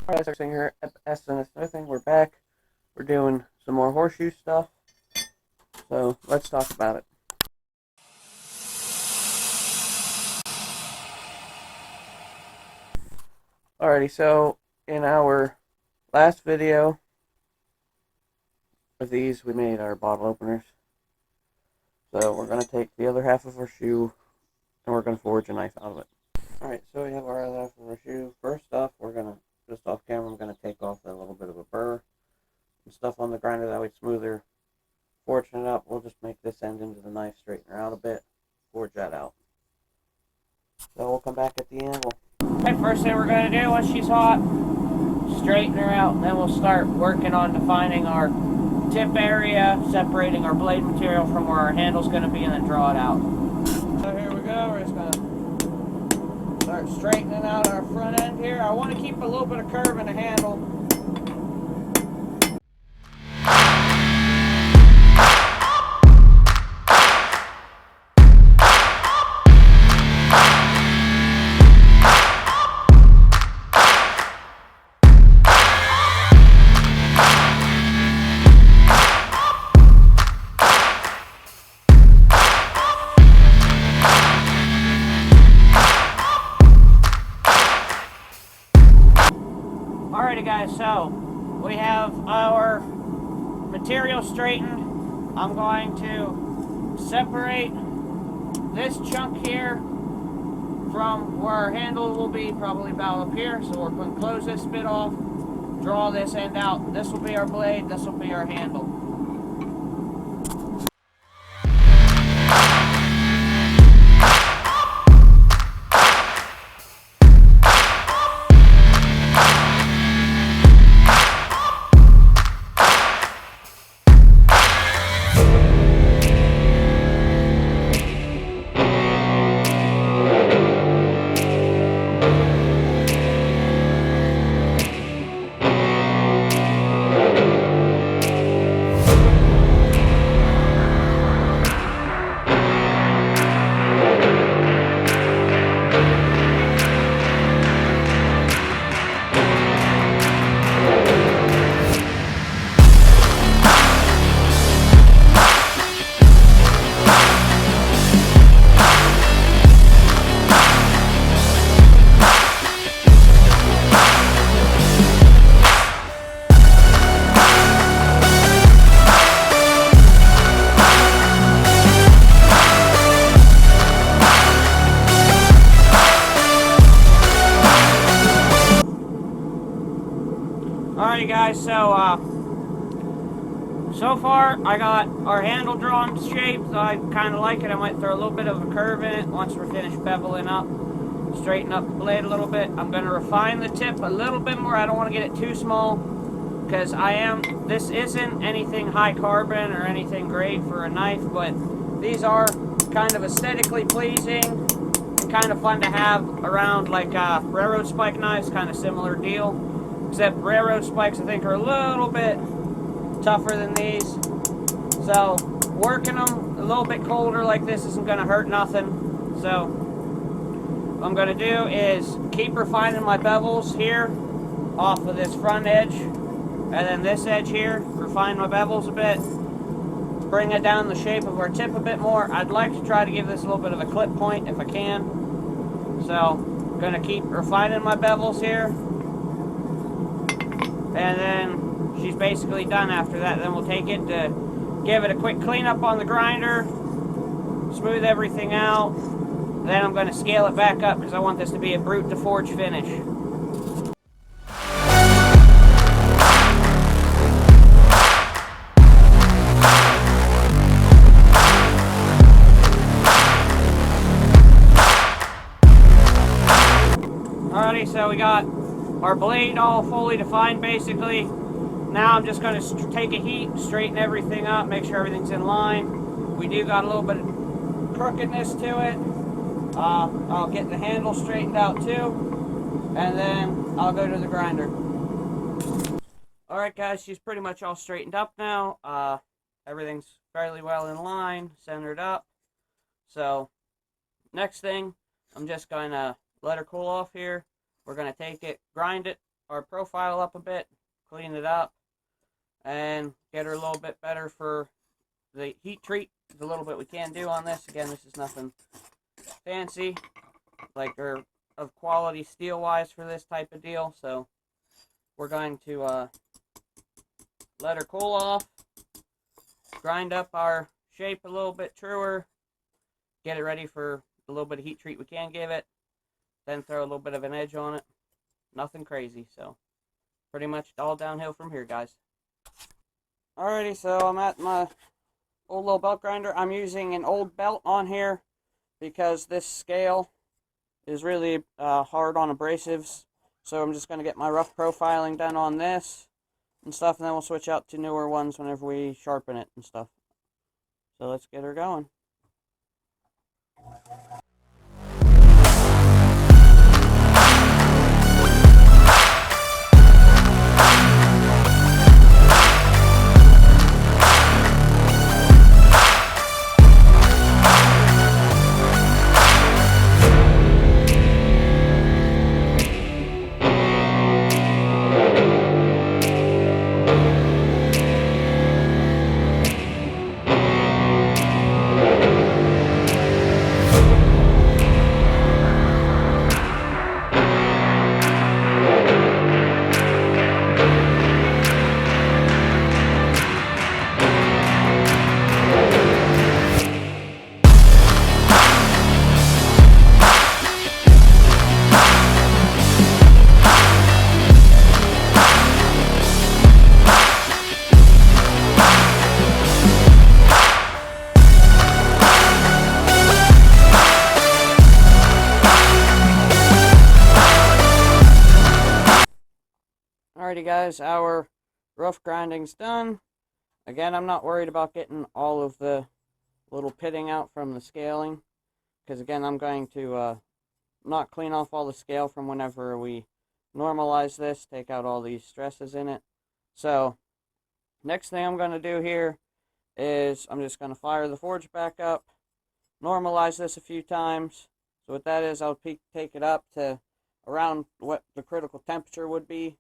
Alright, guys, here at SNS Smithing. We're back. We're doing some more horseshoe stuff. So let's talk about it. Alrighty, so in our last video of these, we made our bottle openers. So we're going to take the other half of our shoe and we're going to forge a knife out of it. Alright, so we have our other half of our shoe. First off, we're going to, just off camera, I'm going to take off that little bit of a burr and stuff on the grinder, that way it's smoother. Forging it up, we'll just make this end into the knife, straighten her out a bit, forge that out. So we'll come back at the end. Okay, first thing we're going to do once she's hot, straighten her out, and then we'll start working on defining our tip area, separating our blade material from where our handle's going to be, and then draw it out. So here we go, we're just going to start straightening out our front end here. I want to keep a little bit of curve in the handle. Alrighty guys, so we have our material straightened. I'm going to separate this chunk here from where our handle will be, probably about up here. So we're going to close this bit off, draw this end out. This will be our blade, this will be our handle. Alrighty guys, so far I got our handle drawn shaped. I kind of like it. I might throw a little bit of a curve in it once we're finished beveling up. Straighten up the blade a little bit. I'm going to refine the tip a little bit more. I don't want to get it too small because this isn't anything high carbon or anything great for a knife, but these are kind of aesthetically pleasing and kind of fun to have around, like railroad spike knives, kind of similar deal. Except railroad spikes, I think, are a little bit tougher than these. So working them a little bit colder like this isn't going to hurt nothing. So what I'm going to do is keep refining my bevels here off of this front edge, and then this edge here, refine my bevels a bit, bring it down the shape of our tip a bit more. I'd like to try to give this a little bit of a clip point if I can. So I'm going to keep refining my bevels here. And then she's basically done after that. Then we'll take it to give it a quick cleanup on the grinder, smooth everything out. Then I'm going to scale it back up because I want this to be a brute to forge finish. Alrighty, so we got our blade all fully defined basically. Now I'm just going to take a heat, straighten everything up, make sure everything's in line. We do got a little bit of crookedness to it. I'll get the handle straightened out too, and then I'll go to the grinder. Alright guys, she's pretty much all straightened up now. Everything's fairly well in line, centered up. So next thing, I'm just going to let her cool off here. We're going to take it, grind it our profile up a bit, clean it up, and get her a little bit better for the heat treat. There's a little bit we can do on this. Again, this is nothing fancy, like, or of quality steel-wise for this type of deal. So we're going to let her cool off, grind up our shape a little bit truer, get it ready for a little bit of heat treat we can give it, then throw a little bit of an edge on it. Nothing crazy, so pretty much all downhill from here, guys. Alrighty, so I'm at my old little belt grinder. I'm using an old belt on here because this scale is really hard on abrasives. So I'm just going to get my rough profiling done on this and stuff, and then we'll switch out to newer ones whenever we sharpen it and stuff. So let's get her going. Alrighty guys, our rough grinding's done. Again, I'm not worried about getting all of the little pitting out from the scaling, because again, I'm going to not clean off all the scale from whenever we normalize this, take out all these stresses in it. So, next thing I'm going to do here is I'm just going to fire the forge back up, normalize this a few times. So what that is, I'll take it up to around what the critical temperature would be.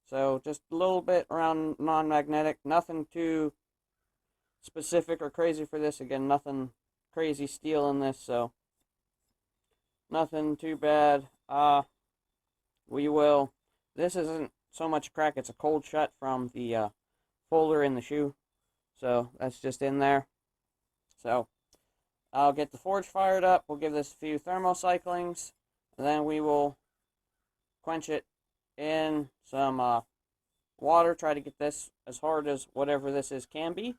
So just a little bit around non-magnetic, nothing too specific or crazy for this. Again, nothing crazy steel in this, so nothing too bad. This isn't so much a crack, it's a cold shut from the folder in the shoe. So that's just in there. So I'll get the forge fired up, we'll give this a few thermocyclings, and then we will quench it in some water, try to get this as hard as whatever this is can be,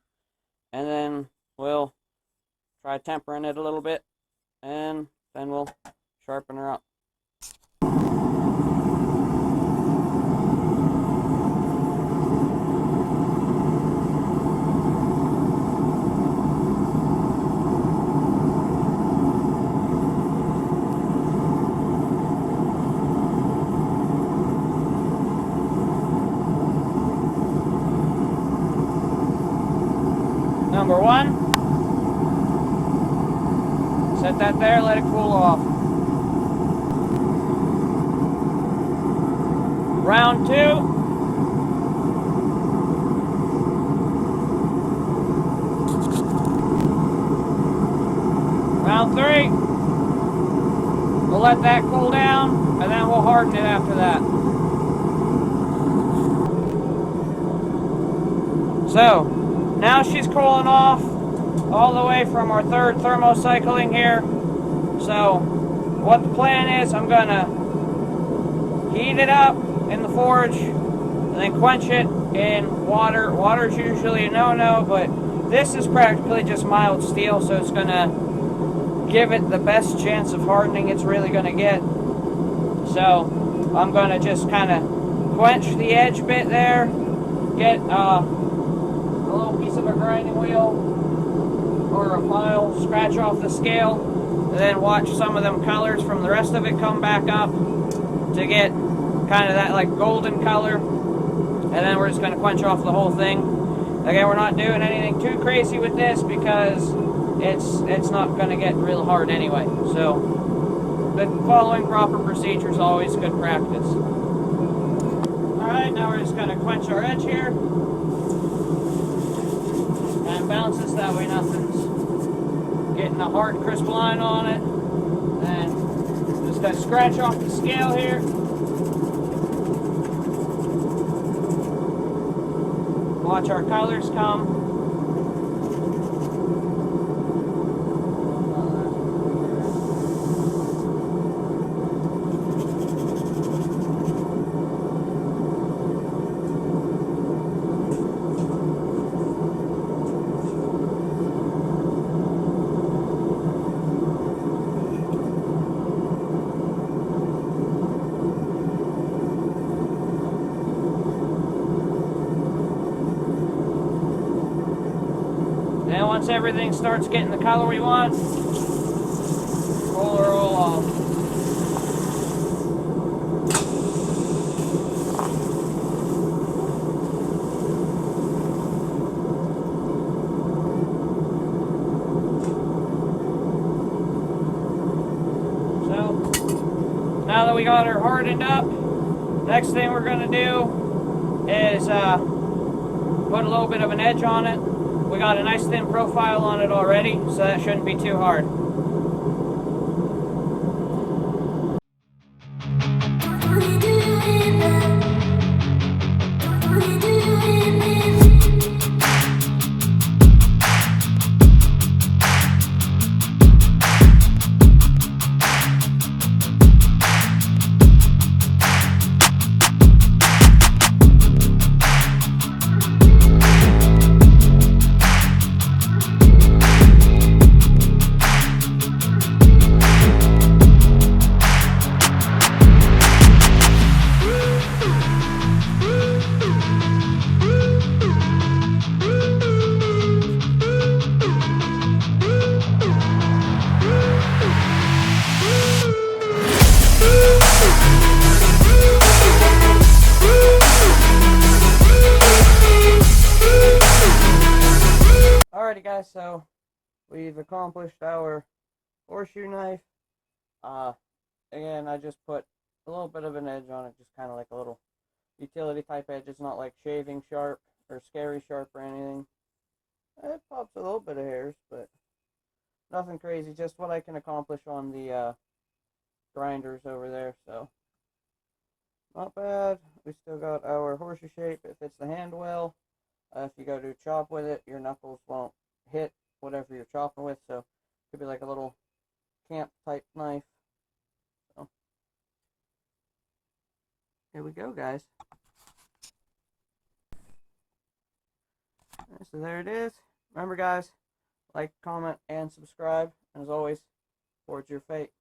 and then we'll try tempering it a little bit, and then we'll sharpen her up. Number one, set that there, let it cool off. Round two. Round three. We'll let that cool down, and then we'll harden it after that. So, now she's cooling off all the way from our third thermocycling here. So what the plan is, I'm going to heat it up in the forge and then quench it in water. Water's usually a no-no, but this is practically just mild steel, so it's going to give it the best chance of hardening it's really going to get. So I'm going to just kind of quench the edge bit there, get a little piece of a grinding wheel or a file, scratch off the scale, and then watch some of them colors from the rest of it come back up to get kind of that like golden color, and then we're just going to quench off the whole thing. Again, we're not doing anything too crazy with this because it's not going to get real hard anyway, so but following proper procedure is always good practice. we're just going to quench our edge here. And bounce this, that way nothing's getting a hard, crisp line on it. And just going to scratch off the scale here. Watch our colors come. Then once everything starts getting the color we want, roll her all off. So, now that we got her hardened up, next thing we're going to do is put a little bit of an edge on it. We got a nice thin profile on it already, so that shouldn't be too hard. Alrighty guys, so we've accomplished our horseshoe knife. Again, I just put a little bit of an edge on it, just kind of like a little utility type edge. It's not like shaving sharp or scary sharp or anything. It pops a little bit of hairs, but nothing crazy, just what I can accomplish on the grinders over there, so not bad. We still got our horseshoe shape. It fits the hand well. If you go to chop with it, your knuckles won't hit whatever you're chopping with, so it could be like a little camp type knife. So here we go, guys. So there it is. Remember guys, like, comment, and subscribe, and as always, forge your fate.